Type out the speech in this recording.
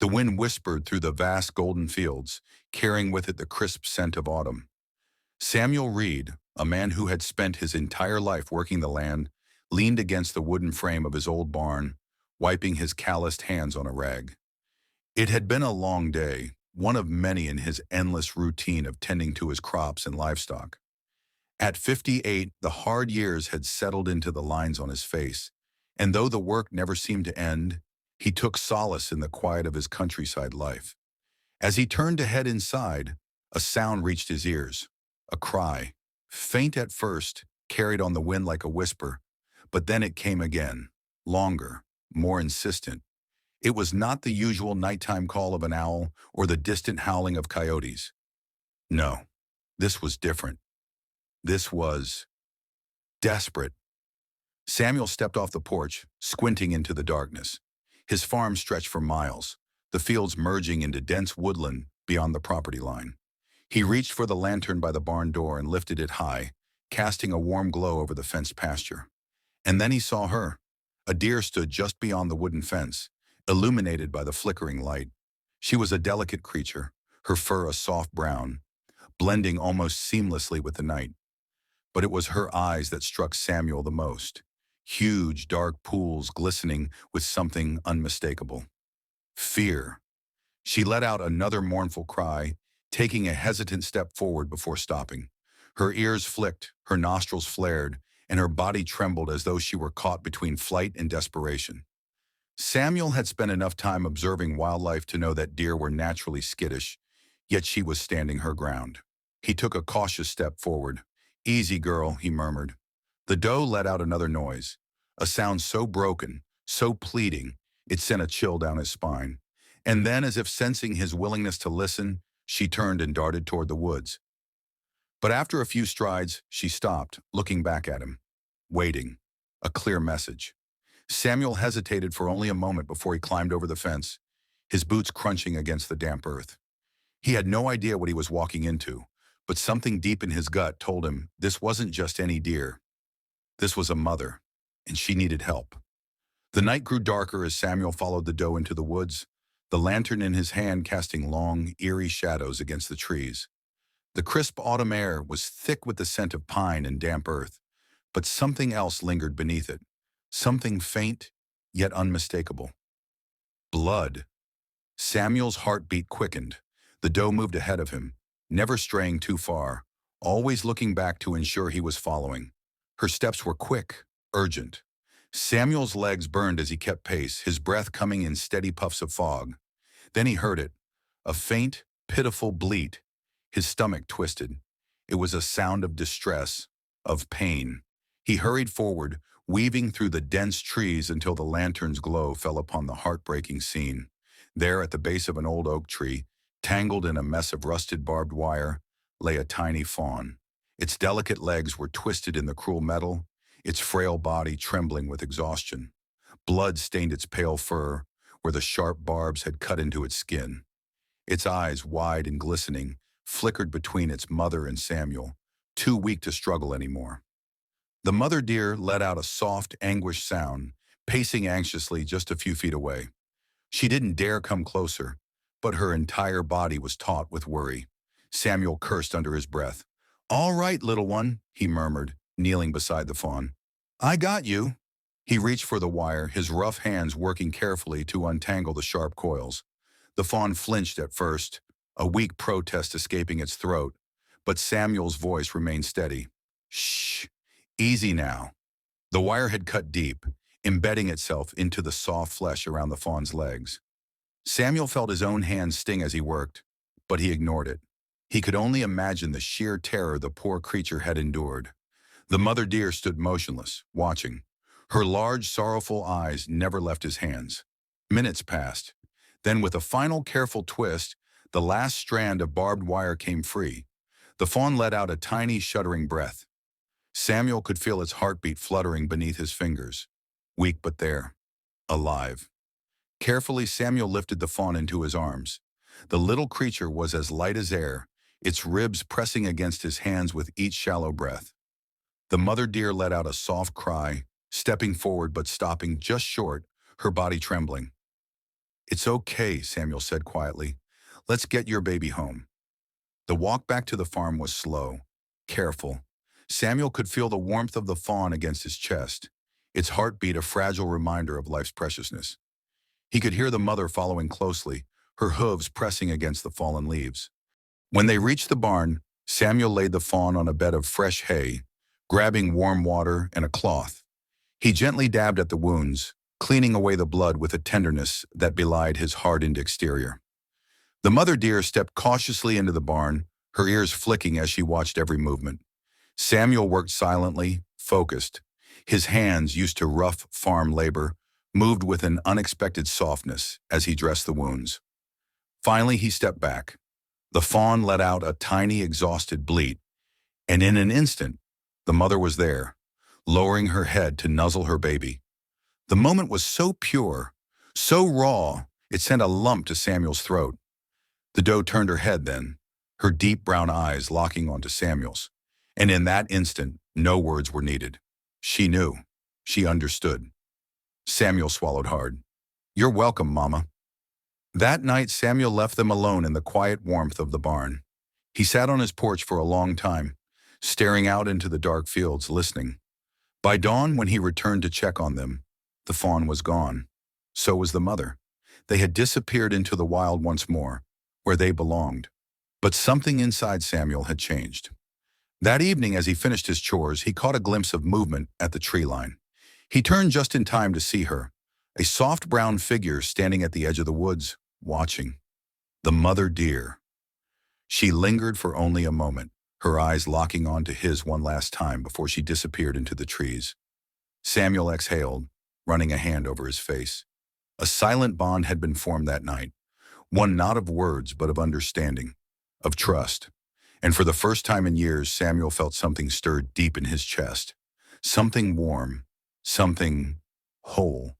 The wind whispered through the vast golden fields, carrying with it the crisp scent of autumn. Samuel Reed, a man who had spent his entire life working the land, leaned against the wooden frame of his old barn, wiping his calloused hands on a rag. It had been a long day, one of many in his endless routine of tending to his crops and livestock. At 58, the hard years had settled into the lines on his face, and though the work never seemed to end, he took solace in the quiet of his countryside life. As he turned to head inside, a sound reached his ears, a cry, faint at first, carried on the wind like a whisper, but then it came again, longer, more insistent. It was not the usual nighttime call of an owl or the distant howling of coyotes. No, this was different. This was desperate. Samuel stepped off the porch, squinting into the darkness. His farm stretched for miles, the fields merging into dense woodland beyond the property line. He reached for the lantern by the barn door and lifted it high, casting a warm glow over the fenced pasture. And then he saw her. A deer stood just beyond the wooden fence, illuminated by the flickering light. She was a delicate creature, her fur a soft brown, blending almost seamlessly with the night. But it was her eyes that struck Samuel the most, huge, dark pools glistening with something unmistakable. Fear. She let out another mournful cry, taking a hesitant step forward before stopping. Her ears flicked, her nostrils flared, and her body trembled as though she were caught between flight and desperation. Samuel had spent enough time observing wildlife to know that deer were naturally skittish, yet she was standing her ground. He took a cautious step forward. "Easy, girl," he murmured. The doe let out another noise, a sound so broken, so pleading, it sent a chill down his spine. And then, as if sensing his willingness to listen, she turned and darted toward the woods. But after a few strides, she stopped, looking back at him, waiting, a clear message. Samuel hesitated for only a moment before he climbed over the fence, his boots crunching against the damp earth. He had no idea what he was walking into, but something deep in his gut told him this wasn't just any deer. This was a mother, and she needed help. The night grew darker as Samuel followed the doe into the woods, the lantern in his hand casting long, eerie shadows against the trees. The crisp autumn air was thick with the scent of pine and damp earth, but something else lingered beneath it, something faint, yet unmistakable. Blood. Samuel's heartbeat quickened. The doe moved ahead of him, never straying too far, always looking back to ensure he was following. Her steps were quick, urgent. Samuel's legs burned as he kept pace, his breath coming in steady puffs of fog. Then he heard it, a faint, pitiful bleat. His stomach twisted. It was a sound of distress, of pain. He hurried forward, weaving through the dense trees until the lantern's glow fell upon the heartbreaking scene. There, at the base of an old oak tree, tangled in a mess of rusted barbed wire, lay a tiny fawn. Its delicate legs were twisted in the cruel metal, its frail body trembling with exhaustion. Blood stained its pale fur, where the sharp barbs had cut into its skin. Its eyes, wide and glistening, flickered between its mother and Samuel, too weak to struggle anymore. The mother deer let out a soft, anguished sound, pacing anxiously just a few feet away. She didn't dare come closer, but her entire body was taut with worry. Samuel cursed under his breath. "All right, little one," he murmured, kneeling beside the fawn. "I got you." He reached for the wire, his rough hands working carefully to untangle the sharp coils. The fawn flinched at first, a weak protest escaping its throat, but Samuel's voice remained steady. "Shh, easy now." The wire had cut deep, embedding itself into the soft flesh around the fawn's legs. Samuel felt his own hands sting as he worked, but he ignored it. He could only imagine the sheer terror the poor creature had endured. The mother deer stood motionless, watching. Her large, sorrowful eyes never left his hands. Minutes passed. Then, with a final careful twist, the last strand of barbed wire came free. The fawn let out a tiny, shuddering breath. Samuel could feel its heartbeat fluttering beneath his fingers. Weak but there. Alive. Carefully, Samuel lifted the fawn into his arms. The little creature was as light as air, its ribs pressing against his hands with each shallow breath. The mother deer let out a soft cry, stepping forward but stopping just short, her body trembling. "It's okay," Samuel said quietly. "Let's get your baby home." The walk back to the farm was slow, careful. Samuel could feel the warmth of the fawn against his chest, its heartbeat a fragile reminder of life's preciousness. He could hear the mother following closely, her hooves pressing against the fallen leaves. When they reached the barn, Samuel laid the fawn on a bed of fresh hay, grabbing warm water and a cloth. He gently dabbed at the wounds, cleaning away the blood with a tenderness that belied his hardened exterior. The mother deer stepped cautiously into the barn, her ears flicking as she watched every movement. Samuel worked silently, focused. His hands, used to rough farm labor, moved with an unexpected softness as he dressed the wounds. Finally, he stepped back. The fawn let out a tiny, exhausted bleat, and in an instant, the mother was there, lowering her head to nuzzle her baby. The moment was so pure, so raw, it sent a lump to Samuel's throat. The doe turned her head then, her deep brown eyes locking onto Samuel's. And in that instant, no words were needed. She knew. She understood. Samuel swallowed hard. "You're welcome, Mama." That night, Samuel left them alone in the quiet warmth of the barn. He sat on his porch for a long time, staring out into the dark fields, listening. By dawn, when he returned to check on them, the fawn was gone. So was the mother. They had disappeared into the wild once more, where they belonged. But something inside Samuel had changed. That evening, as he finished his chores, he caught a glimpse of movement at the tree line. He turned just in time to see her, a soft brown figure standing at the edge of the woods, watching. The mother deer. She lingered for only a moment, her eyes locking onto his one last time before she disappeared into the trees. Samuel exhaled, running a hand over his face. A silent bond had been formed that night, one not of words but of understanding, of trust. And for the first time in years, Samuel felt something stirred deep in his chest. Something warm, something whole.